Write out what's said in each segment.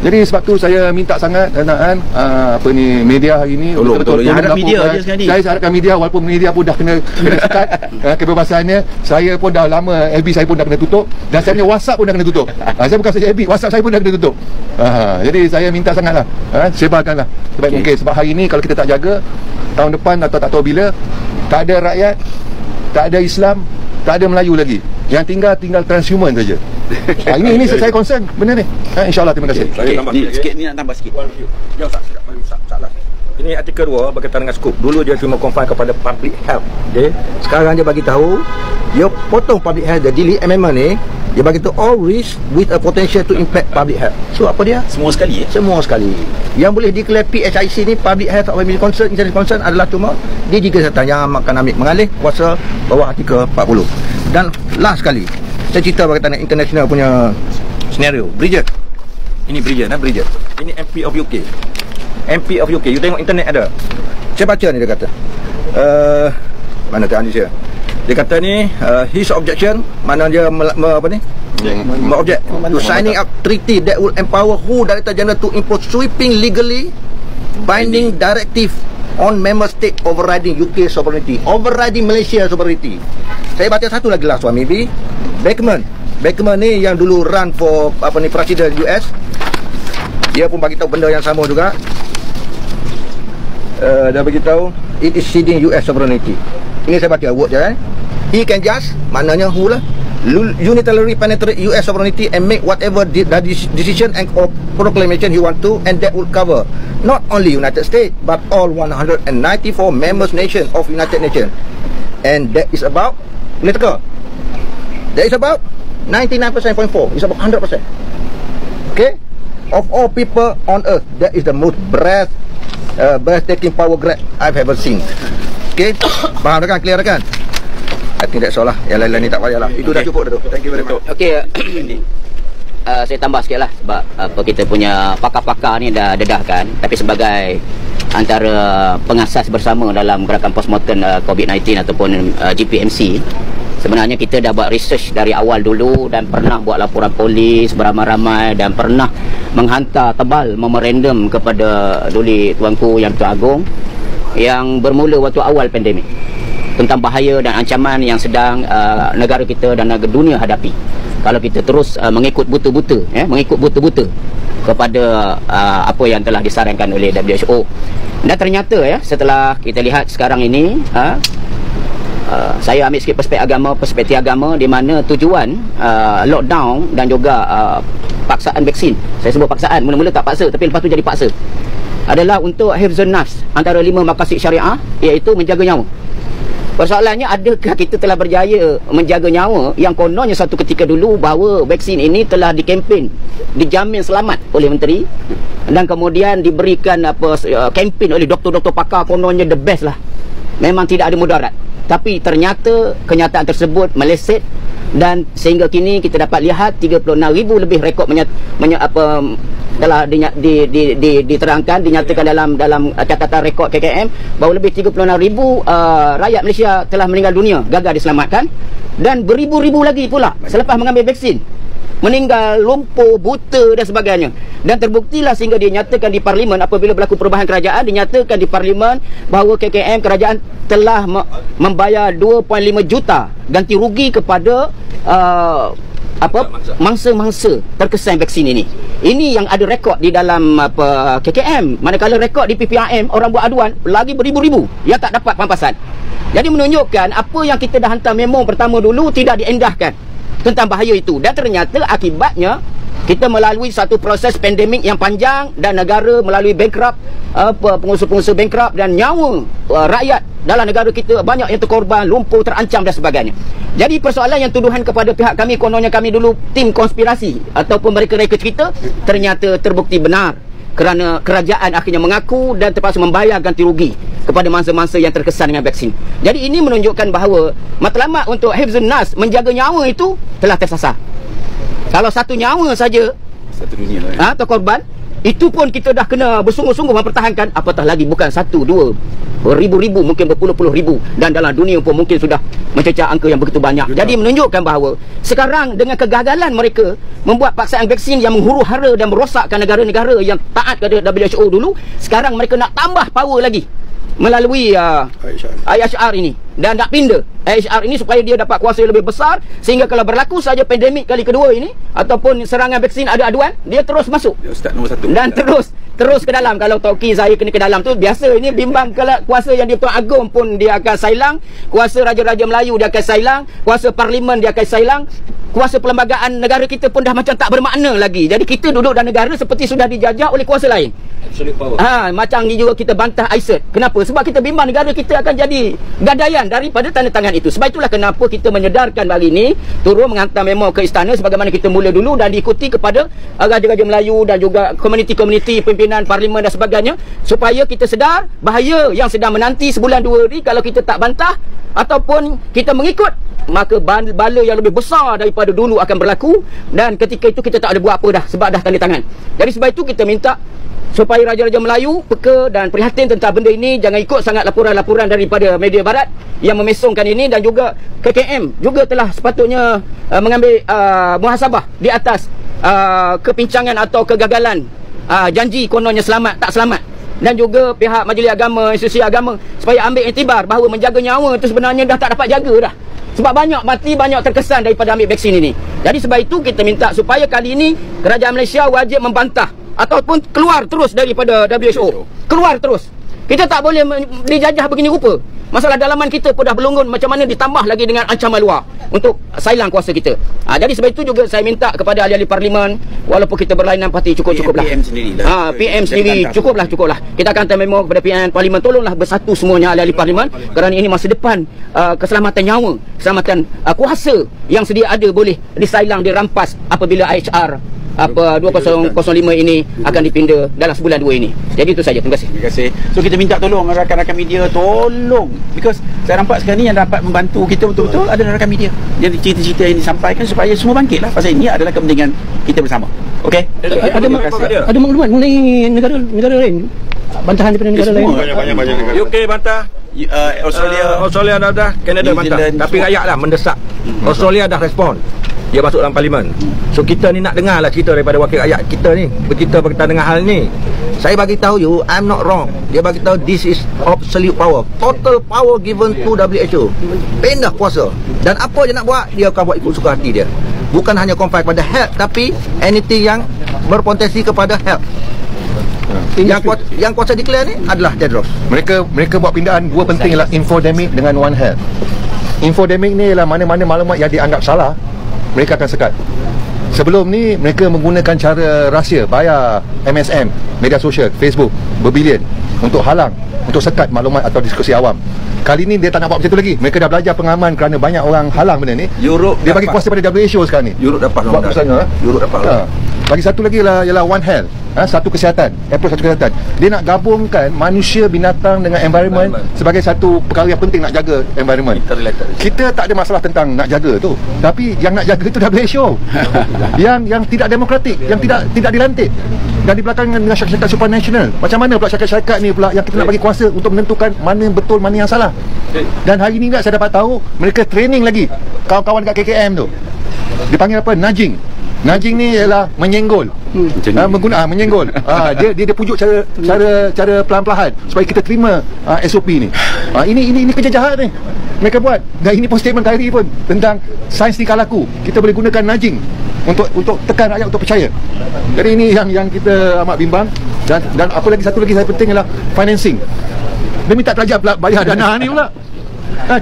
Jadi sebab tu saya minta sangat media hari ini betul harap media je sekali. Saya harapkan media, walaupun media pun dah kena sekat kebebasannya. Saya pun dah lama, FB saya pun dah kena tutup, dan saya punya WhatsApp pun dah kena tutup. Saya bukan saja FB, WhatsApp saya pun dah kena tutup. Jadi saya minta sangatlah, sebarkanlah sebaik mungkin. Sebab hari ini kalau kita tak jaga, tahun depan atau tak tahu bila, tak ada rakyat, tak ada Islam, tak ada Melayu lagi. Yang tinggal transhuman saja. Ini saya concern benda ni. InsyaAllah, terima kasih. Saya tambah sikit ni, nak tambah sikit. Jauh tak? Salah. Ini artikel 2 berkaitan dengan skop. Dulu dia cuma confine kepada public health. Okay? Sekarang dia bagi tahu, dia potong public health, dia delete amendment ni. Dia bagi tahu all risk with a potential to impact public health. So apa dia? Semua sekali. Semua sekali. Yang boleh declare PHIC ni, public health of concern, incident concern, adalah cuma DG Kesihatan yang akan ambil mengalih kuasa bawah artikel 40. Dan last sekali, saya cerita berkaitan dengan international punya scenario. Bridget. Ini Bridget, Bridget. Ini MP of UK. MP of UK. You tengok internet ada. Saya baca ni, dia kata. Mana tadi saya? Dia kata ni, his objection, mana dia object to signing up treaty that will empower WHO Director General to impose sweeping legally binding directive on member state overriding UK sovereignty, overriding Malaysia sovereignty. Saya baca satu lagi lah, suami B. Beckman ni yang dulu run for presiden US. Dia pun bagi tahu benda yang sama juga. Dia bagi tahu it is ceding US sovereignty. Ini saya baca word je kan. He can just, maknanya who lah, unilaterally penetrate US sovereignty and make whatever decision and proclamation he want to, and that will cover not only United States but all 194 members nation of United Nations. And that is about, political, that is about 99.4%. It's about 100%. Okay, of all people on earth, that is the most breathtaking power grab I've ever seen. Okay, faham kan? Clear kan? I think that's all lah. Yang lain-lain ni tak payah lah. Itu dah cukup dah tu. Thank you very much. Okay, saya tambah sikit lah. Sebab kita punya pakar-pakar ni dah dedahkan. Tapi sebagai antara pengasas bersama dalam gerakan postmortem COVID-19 ataupun GPMC, sebenarnya kita dah buat research dari awal dulu dan pernah buat laporan polis beramai-ramai dan pernah menghantar tebal memorandum kepada Duli Tuanku Yang Bertuan Agong yang bermula waktu awal pandemik tentang bahaya dan ancaman yang sedang negara kita dan negara dunia hadapi kalau kita terus mengikut buta-buta kepada apa yang telah disarankan oleh WHO. Dan ternyata setelah kita lihat sekarang ini, saya ambil sikit perspektif agama di mana tujuan lockdown dan juga paksaan vaksin. Saya sebut paksaan, mula-mula tak paksa tapi lepas tu jadi paksa, adalah untuk hifzun nafs, antara 5 maqasid syariah, iaitu menjaga nyawa. Persoalannya, adakah kita telah berjaya menjaga nyawa yang kononnya satu ketika dulu bahawa vaksin ini telah dikempen, dijamin selamat oleh menteri, dan kemudian diberikan kempen oleh doktor-doktor pakar, kononnya the best lah, memang tidak ada mudarat. Tapi ternyata kenyataan tersebut meleset, dan sehingga kini kita dapat lihat 36,000 lebih rekod telah diterangkan, dinyatakan dalam catatan rekod KKM bahawa lebih 36,000 rakyat Malaysia telah meninggal dunia, gagal diselamatkan, dan beribu-ribu lagi pula selepas mengambil vaksin meninggal, lumpuh, buta dan sebagainya. Dan terbuktilah sehingga dinyatakan di Parlimen, apabila berlaku perubahan kerajaan, dinyatakan di Parlimen bahawa KKM, kerajaan telah membayar 2.5 juta ganti rugi kepada mangsa-mangsa terkesan vaksin ini. Ini yang ada rekod di dalam KKM. Manakala rekod di PPRM, orang buat aduan lagi beribu-ribu yang tak dapat pampasan. Jadi menunjukkan apa yang kita dah hantar memo pertama dulu tidak diendahkan tentang bahaya itu, dan ternyata akibatnya kita melalui satu proses pandemik yang panjang dan negara melalui bankrupt, pengusaha-pengusaha bankrupt, dan nyawa rakyat dalam negara kita banyak yang terkorban, lumpuh, terancam dan sebagainya. Jadi persoalan yang tuduhan kepada pihak kami, kononnya kami dulu tim konspirasi ataupun mereka-reka cerita, ternyata terbukti benar kerana kerajaan akhirnya mengaku dan terpaksa membayar ganti rugi kepada mangsa-mangsa yang terkesan dengan vaksin. Jadi ini menunjukkan bahawa matlamat untuk hifzun nas, menjaga nyawa itu telah tersasar. Kalau satu nyawa saja satu dunia lah, terkorban, Itu pun kita dah kena bersungguh-sungguh mempertahankan, apatah lagi bukan 1, 2, beribu-ribu, mungkin berpuluh-puluh ribu, dan dalam dunia pun mungkin sudah mencecah angka yang begitu banyak. Jadi menunjukkan bahawa sekarang dengan kegagalan mereka membuat paksaan vaksin yang menghuru-hara dan merosakkan negara-negara yang taat kepada WHO dulu, sekarang mereka nak tambah power lagi melalui IHR ini, dan nak pindah IHR ini supaya dia dapat kuasa yang lebih besar, sehingga kalau berlaku saja pandemik kali kedua ini ataupun serangan vaksin ada aduan, dia terus masuk Ustaz nombor 1 dan terus ke dalam. Kalau Tauki saya kena ke dalam tu, biasa ini bimbang kalau kuasa yang di-Tuan Agong pun dia akan sailang, kuasa Raja-Raja Melayu dia akan sailang, kuasa Parlimen dia akan sailang, kuasa perlembagaan negara kita pun dah macam tak bermakna lagi. Jadi kita duduk dalam negara seperti sudah dijajah oleh kuasa lain. Absolute power. Macam ni juga kita bantah ISET. Kenapa? Sebab kita bimbang negara kita akan jadi gadaian daripada tanda tangan itu. Sebab itulah kenapa kita menyedarkan hari ini turun menghantar memo ke istana sebagaimana kita mula dulu, dan diikuti kepada Raja-Raja Melayu dan juga komuniti-komuniti, pimpinan parlimen dan sebagainya, supaya kita sedar bahaya yang sedang menanti sebulan 2 hari kalau kita tak bantah ataupun kita mengikut, maka bala yang lebih besar daripada dulu akan berlaku, dan ketika itu kita tak ada buat apa dah sebab dah tanda tangan. Jadi sebab itu kita minta supaya Raja-Raja Melayu peka dan prihatin tentang benda ini, jangan ikut sangat laporan-laporan daripada media barat yang memesongkan ini, dan juga KKM juga telah sepatutnya mengambil muhasabah di atas kepincangan atau kegagalan janji kononnya selamat tak selamat, dan juga pihak majlis agama, institusi agama, supaya ambil iktibar bahawa menjaga nyawa itu sebenarnya dah tak dapat jaga dah, sebab banyak mati, banyak terkesan daripada ambil vaksin ini. Jadi sebab itu kita minta supaya kali ini Kerajaan Malaysia wajib membantah ataupun keluar terus daripada WHO. Keluar terus. Kita tak boleh dijajah begini rupa. Masalah dalaman kita pun dah berlonggon, macam mana ditambah lagi dengan ancaman luar untuk sailang kuasa kita. Jadi sebab itu juga saya minta kepada ahli-ahli parlimen, walaupun kita berlainan parti, cukup-cukuplah. PM sendirilah. PM sendiri cukuplah. Kita akan hantar memo kepada pimpinan parlimen, tolonglah bersatu semuanya ahli-ahli parlimen, kerana ini masa depan keselamatan nyawa, keselamatan kuasa yang sedia ada boleh disailang, dirampas apabila IHR 2005 ini akan dipindah dalam sebulan 2 ini. Jadi itu saja. Terima kasih. Terima kasih. So kita minta tolong rakan-rakan media, tolong, because saya nampak sekarang ni yang dapat membantu kita betul-betul adalah rakan media. Jadi cerita-cerita yang disampaikan supaya semua bangkitlah, pasal ini adalah kepentingan kita bersama. Okey. Ada maklumat mengenai negara lain, bantahan daripada negara lain. Banyak. UK bantah, Australia dah, Canada New bantah. Zealand, Tapi rakyat lah mendesak. Australia dah respon. Dia masuk dalam parlimen. So kita ni nak dengar lah cerita daripada wakil rakyat kita ni, bercerita berkaitan dengan hal ni. Saya bagi tahu you, I'm not wrong. Dia bagi tahu this is absolute power, total power given to WHO. Pindah kuasa. Dan apa dia nak buat, dia akan buat ikut suka hati dia. Bukan hanya confine pada health, tapi anything yang berpotensi kepada health. Yang kuasa declare ni adalah Tedros. Mereka buat pindahan dua penting, ialah infodemic dengan One Health. Infodemic ni ialah mana-mana maklumat yang dianggap salah, mereka akan sekat. Sebelum ni mereka menggunakan cara rahsia, bayar MSM, media sosial, Facebook berbilion untuk halang, untuk sekat maklumat atau diskusi awam. Kali ni dia tak nak buat macam tu lagi. Mereka dah belajar pengalaman kerana banyak orang halang benda ni. Europe dia bagi kuasa pada WHO sekarang ni. Europe dapat buat keputusan. Europe dapat. Bagi satu lagi ialah One Health. Satu kesihatan, approach satu kesihatan. Dia nak gabungkan manusia, binatang dengan environment sebagai satu perkara yang penting, nak jaga environment. Kita tak ada masalah tentang nak jaga tu, tapi yang nak jaga itu WHO. yang tidak demokratik, yang tidak dilantik, dan di belakang dengan syarikat supranational. Macam mana pula syarikat ni pula yang kita nak bagi kuasa untuk menentukan mana betul, mana yang salah. Dan hari ni saya dapat tahu mereka training lagi kawan-kawan dekat KKM tu. Dipanggil apa? Nudging. Nudging ni ialah menyenggol. Menyenggol. Dia pujuk cara pelan-pelan supaya kita terima SOP ni. Ini kerja jahat ni mereka buat. Dan ini pun statement Khairi pun tentang sains tingkah laku. Kita boleh gunakan nudging untuk tekan rakyat untuk percaya. Jadi ini yang kita amat bimbang. Dan apa lagi, satu lagi saya penting ialah financing. Dia minta pelajar bayar dana ni pula.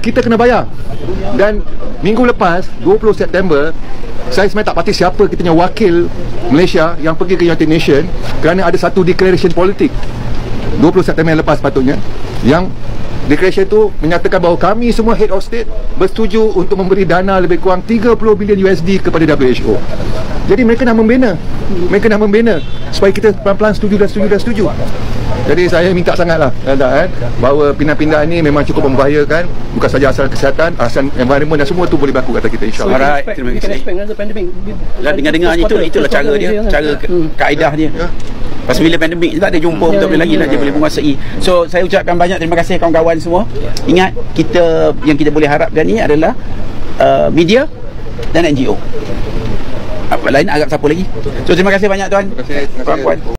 Kita kena bayar. Dan minggu lepas 20 September saya sebenarnya tak pasti siapa kita punya wakil Malaysia yang pergi ke United Nations kerana ada satu declaration politik 20 September yang lepas patutnya, yang declaration tu menyatakan bahawa kami semua head of state bersetuju untuk memberi dana lebih kurang 30 bilion USD kepada WHO. Jadi mereka nak membina supaya kita pelan-pelan setuju. Jadi saya minta sangatlah bahawa pindah-pindahan ni memang cukup membahayakan, bukan saja asal kesihatan, asal environment dan semua tu boleh berlaku kata kita, insyaAllah. Alright, terima kasih. Dan dengar-dengar itulah cara dia, cara kaedah dia. Pasal bila pandemik tak ada jumpa, tak boleh lagi lah dia boleh menguasai. So saya ucapkan banyak terima kasih kawan-kawan semua. Ingat, yang kita boleh harapkan ni adalah media dan NGO. Apa lain agak siapa lagi. So terima kasih banyak tuan. Terima kasih. Puan-puan.